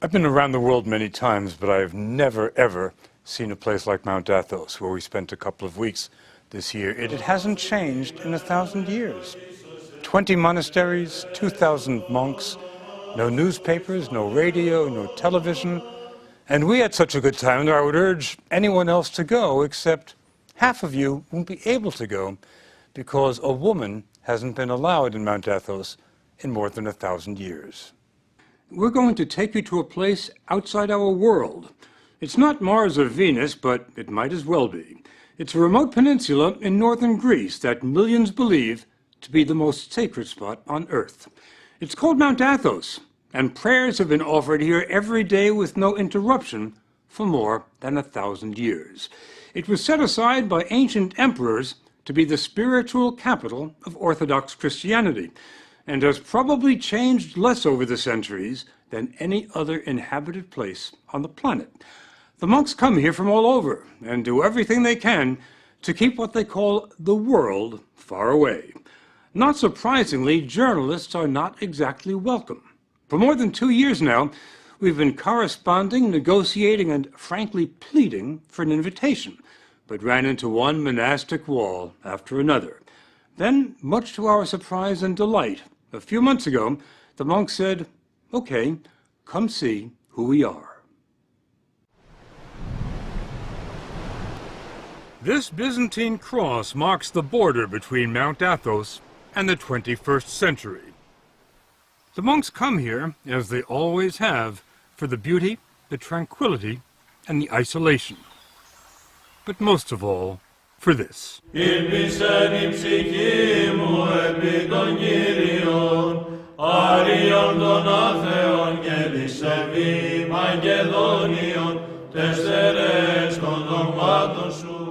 I've been around the world many times, but I've never, ever seen a place like Mount Athos, where we spent a couple of weeks this year. It hasn't changed in 1,000 years. 20 monasteries, 2,000 monks, no newspapers, no radio, no television. And we had such a good time that I would urge anyone else to go, except half of you won't be able to go because a woman hasn't been allowed in Mount Athos in more than 1,000 years. We're going to take you to a place outside our world. It's not Mars or Venus, but it might as well be. It's a remote peninsula in northern Greece that millions believe to be the most sacred spot on Earth. It's called Mount Athos, and prayers have been offered here every day with no interruption for more than 1,000 years. It was set aside by ancient emperors to be the spiritual capital of Orthodox Christianity, and has probably changed less over the centuries than any other inhabited place on the planet. The monks come here from all over and do everything they can to keep what they call the world far away. Not surprisingly, journalists are not exactly welcome. For more than 2 years now, we've been corresponding, negotiating, and frankly pleading for an invitation, but ran into one monastic wall after another. Then, much to our surprise and delight, a few months ago, the monks said, "Okay, come see who we are." This Byzantine cross marks the border between Mount Athos and the 21st century. The monks come here, as they always have, for the beauty, the tranquility, and the isolation. But most of all, for this.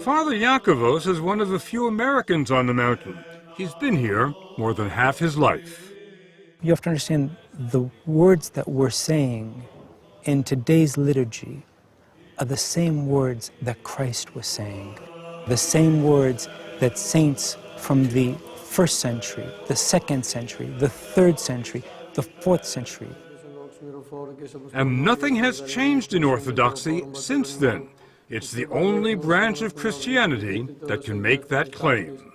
Father Yakovos is one of the few Americans on the mountain. He's been here more than half his life. You have to understand the words that we're saying in today's liturgy are the same words that Christ was saying, the same words that saints from the 1st century, the 2nd century, the 3rd century, the 4th century. And nothing has changed in Orthodoxy since then. It's the only branch of Christianity that can make that claim.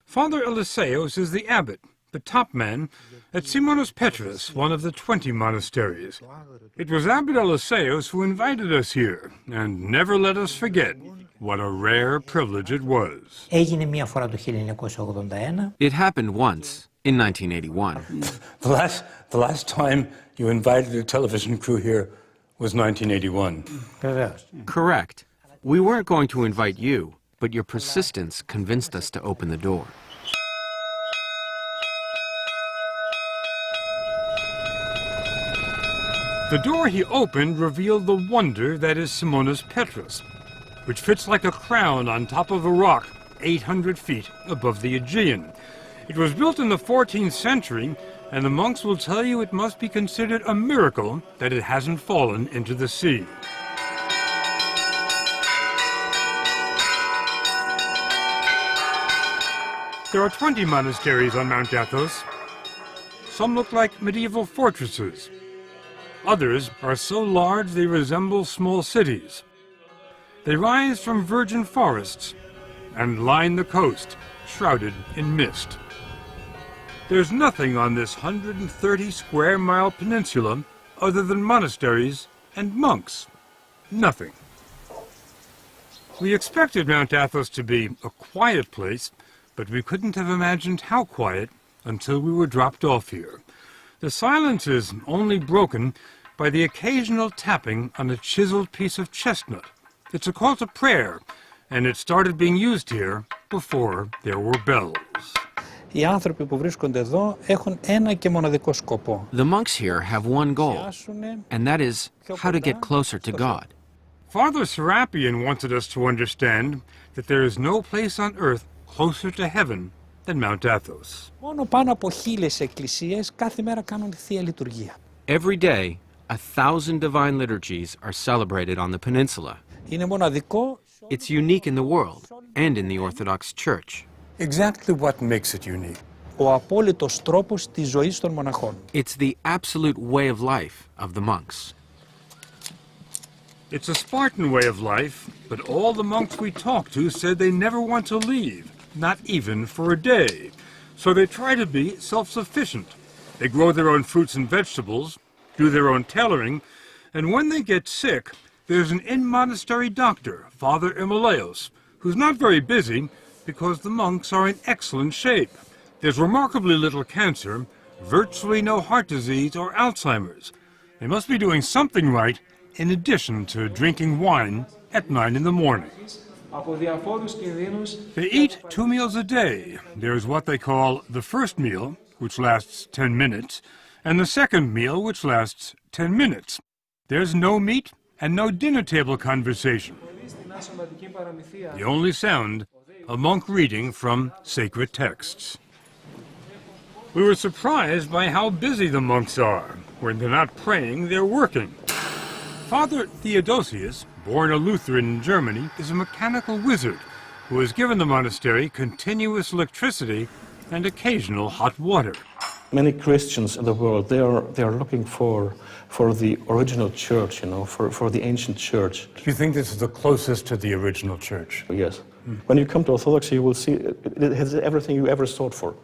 Father Eliseos is the abbot, the top man, at Simonos Petros, one of the 20 monasteries. It was Abbot Eliseos who invited us here, and never let us forget what a rare privilege it was. It happened once, in 1981. The last time you invited a television crew here was 1981. Correct. We weren't going to invite you, but your persistence convinced us to open the door. The door he opened revealed the wonder that is Simonos Petros, which fits like a crown on top of a rock 800 feet above the Aegean. It was built in the 14th century, and the monks will tell you it must be considered a miracle that it hasn't fallen into the sea. There are 20 monasteries on Mount Athos. Some look like medieval fortresses. Others are so large they resemble small cities. They rise from virgin forests and line the coast, shrouded in mist. There's nothing on this 130-square-mile peninsula other than monasteries and monks. Nothing. We expected Mount Athos to be a quiet place, but we couldn't have imagined how quiet until we were dropped off here. The silence is only broken by the occasional tapping on a chiseled piece of chestnut. It's a call to prayer, and it started being used here before there were bells. The monks here have one goal, and that is how to get closer to God. Father Serapion wanted us to understand that there is no place on earth closer to heaven than Mount Athos. Every day, 1,000 divine liturgies are celebrated on the peninsula. It's unique in the world and in the Orthodox Church. Exactly what makes it unique? It's the absolute way of life of the monks. It's a Spartan way of life, but all the monks we talked to said they never want to leave, not even for a day. So they try to be self-sufficient. They grow their own fruits and vegetables, do their own tailoring, and when they get sick, there's an in-monastery doctor, Father Imolaos, who's not very busy because the monks are in excellent shape. There's remarkably little cancer, virtually no heart disease or Alzheimer's. They must be doing something right in addition to drinking wine at 9 in the morning. They eat 2 meals a day. There's what they call the first meal, which lasts 10 minutes, and the second meal, which lasts 10 minutes. There's no meat and no dinner table conversation. The only sound, a monk reading from sacred texts. We were surprised by how busy the monks are. When they're not praying, they're working. Father Theodosius, born a Lutheran in Germany, is a mechanical wizard who has given the monastery continuous electricity and occasional hot water. Many Christians in the world, they are looking for the original church, for the ancient church. Do you think this is the closest to the original church? Yes. When you come to Orthodoxy, you will see it has everything you ever sought for.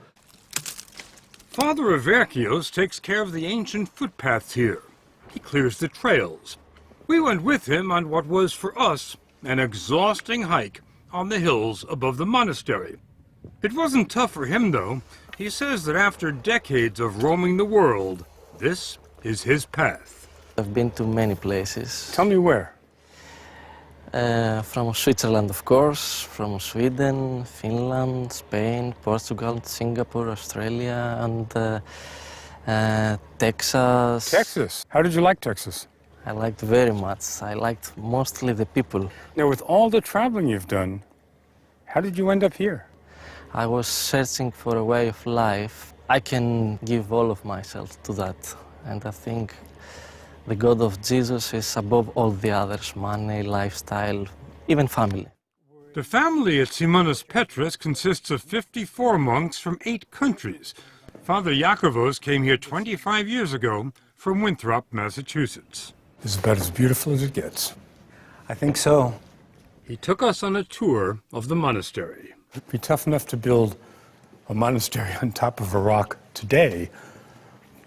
Father Averkios takes care of the ancient footpaths here. He clears the trails. We went with him on what was, for us, an exhausting hike on the hills above the monastery. It wasn't tough for him, though. He says that after decades of roaming the world, this is his path. I've been to many places. Tell me where. From Switzerland, of course, from Sweden, Finland, Spain, Portugal, Singapore, Australia, and Texas. Texas. How did you like Texas? I liked very much. I liked mostly the people. Now, with all the traveling you've done, how did you end up here? I was searching for a way of life. I can give all of myself to that. And I think the God of Jesus is above all the others, money, lifestyle, even family. The family at Simonas Petras consists of 54 monks from 8 countries. Father Yakovos came here 25 years ago from Winthrop, Massachusetts. This is about as beautiful as it gets. I think so. He took us on a tour of the monastery. It'd be tough enough to build a monastery on top of a rock today,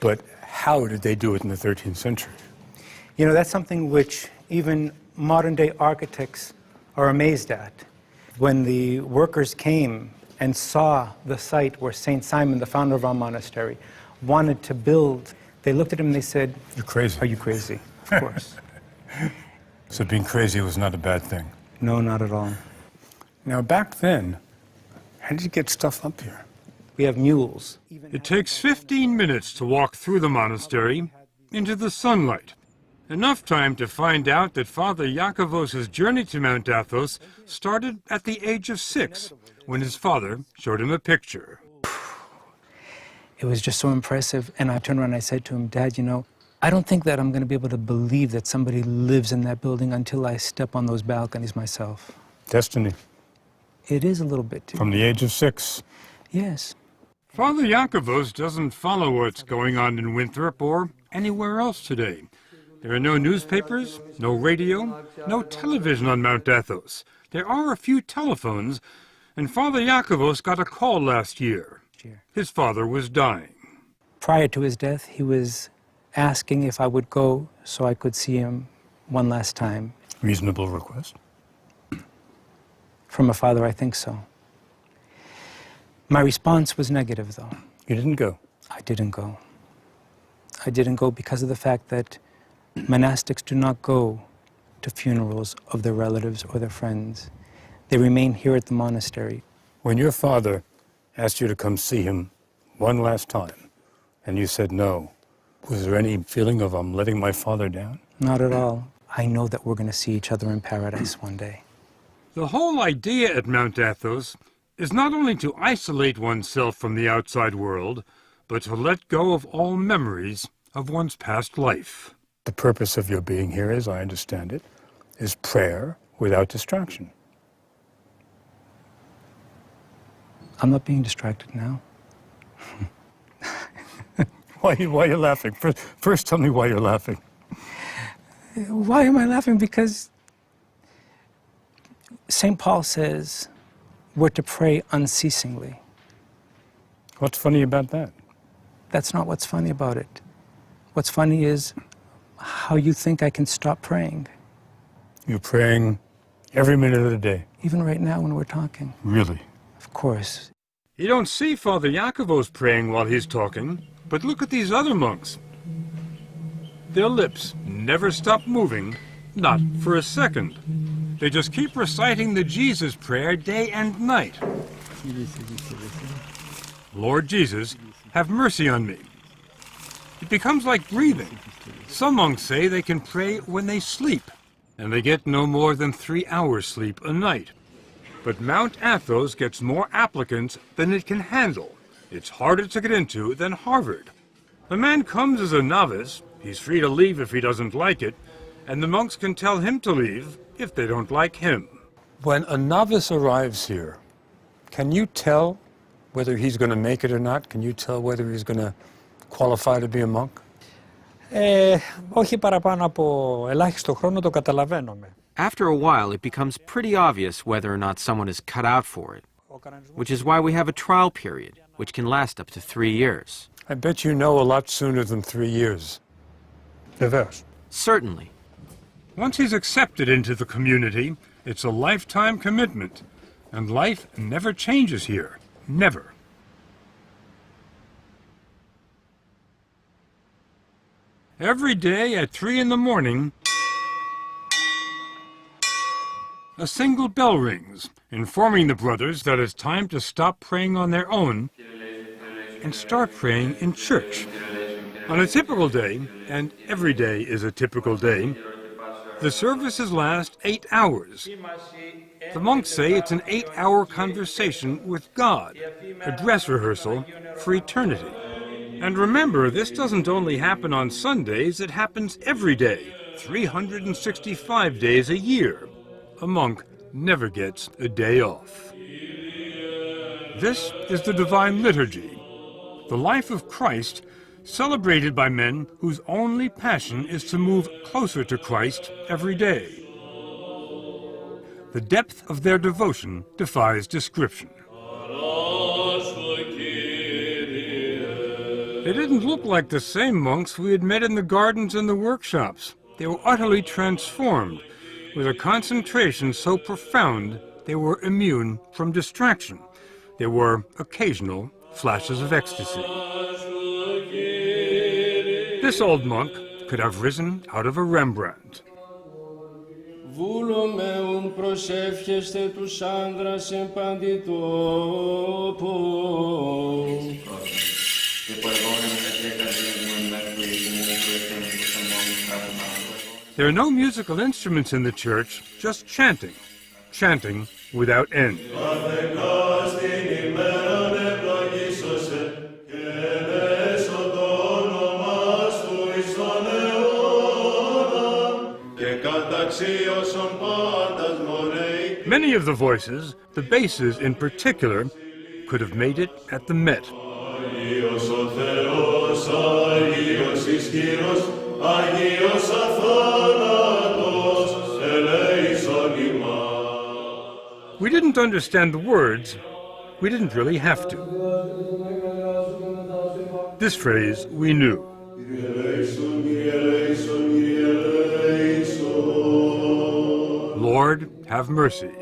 but how did they do it in the 13th century? You know, that's something which even modern-day architects are amazed at. When the workers came and saw the site where St. Simon, the founder of our monastery, wanted to build, they looked at him and they said, "You're crazy." "Are you crazy?" Of course. So being crazy was not a bad thing. No, not at all. Now, back then, how did you get stuff up here? We have mules. It takes 15 minutes to walk through the monastery into the sunlight. Enough time to find out that Father Yakovos' journey to Mount Athos started at the age of 6, when his father showed him a picture. It was just so impressive. And I turned around and I said to him, "Dad, you know, I don't think that I'm going to be able to believe that somebody lives in that building until I step on those balconies myself." Destiny. It is a little bit too. From the age of 6. Yes. Father Yakovos doesn't follow what's going on in Winthrop or anywhere else today. There are no newspapers, no radio, no television on Mount Athos. There are a few telephones, and Father Yakovos got a call last year. His father was dying. Prior to his death, he was asking if I would go so I could see him one last time. Reasonable request. From a father, I think so. My response was negative, though. You didn't go? I didn't go. I didn't go because of the fact that monastics do not go to funerals of their relatives or their friends. They remain here at the monastery. When your father asked you to come see him one last time, and you said no, was there any feeling of I'm letting my father down? Not at all. I know that we're going to see each other in paradise one day. The whole idea at Mount Athos is not only to isolate oneself from the outside world, but to let go of all memories of one's past life. The purpose of your being here, as I understand it, is prayer without distraction. I'm not being distracted now. Why are you laughing? First tell me why you're laughing. Why am I laughing? Because St. Paul says we're to pray unceasingly. What's funny about that? That's not what's funny about it. What's funny is how you think I can stop praying. You're praying every minute of the day. Even right now when we're talking. Really? Of course. You don't see Father Iakovos praying while he's talking, but look at these other monks. Their lips never stop moving, not for a second. They just keep reciting the Jesus prayer day and night. Lord Jesus, have mercy on me. It becomes like breathing. Some monks say they can pray when they sleep, and they get no more than 3 hours sleep a night. But Mount Athos gets more applicants than it can handle. It's harder to get into than Harvard. The man comes as a novice, he's free to leave if he doesn't like it, and the monks can tell him to leave if they don't like him. When a novice arrives here, can you tell whether he's going to make it or not? Can you tell whether he's going to qualify to be a monk? Όχι παραπάνω από ελάχιστο χρόνο το καταλαβαίνουμε. After a while, it becomes pretty obvious whether or not someone is cut out for it, which is why we have a trial period, which can last up to 3 years. I bet you know a lot sooner than 3 years. Vevers. Certainly. Once he's accepted into the community, it's a lifetime commitment, and life never changes here. Never. Every day at 3 in the morning, a single bell rings, informing the brothers that it's time to stop praying on their own and start praying in church. On a typical day, and every day is a typical day, the services last 8 hours. The monks say it's an 8-hour conversation with God, a dress rehearsal for eternity. And remember, this doesn't only happen on Sundays, it happens every day, 365 days a year. A monk never gets a day off. This is the Divine Liturgy, the life of Christ celebrated by men whose only passion is to move closer to Christ every day. The depth of their devotion defies description. They didn't look like the same monks we had met in the gardens and the workshops. They were utterly transformed, with a concentration so profound they were immune from distraction. There were occasional flashes of ecstasy. This old monk could have risen out of a Rembrandt. Βούλομαι προσεύχεστε τους άνδρας εν παντή τόπο. There are no musical instruments in the church, just chanting. Chanting without end. Many of the voices, the basses in particular, could have made it at the Met. We didn't understand the words. We didn't really have to. This phrase we knew. Lord, have mercy.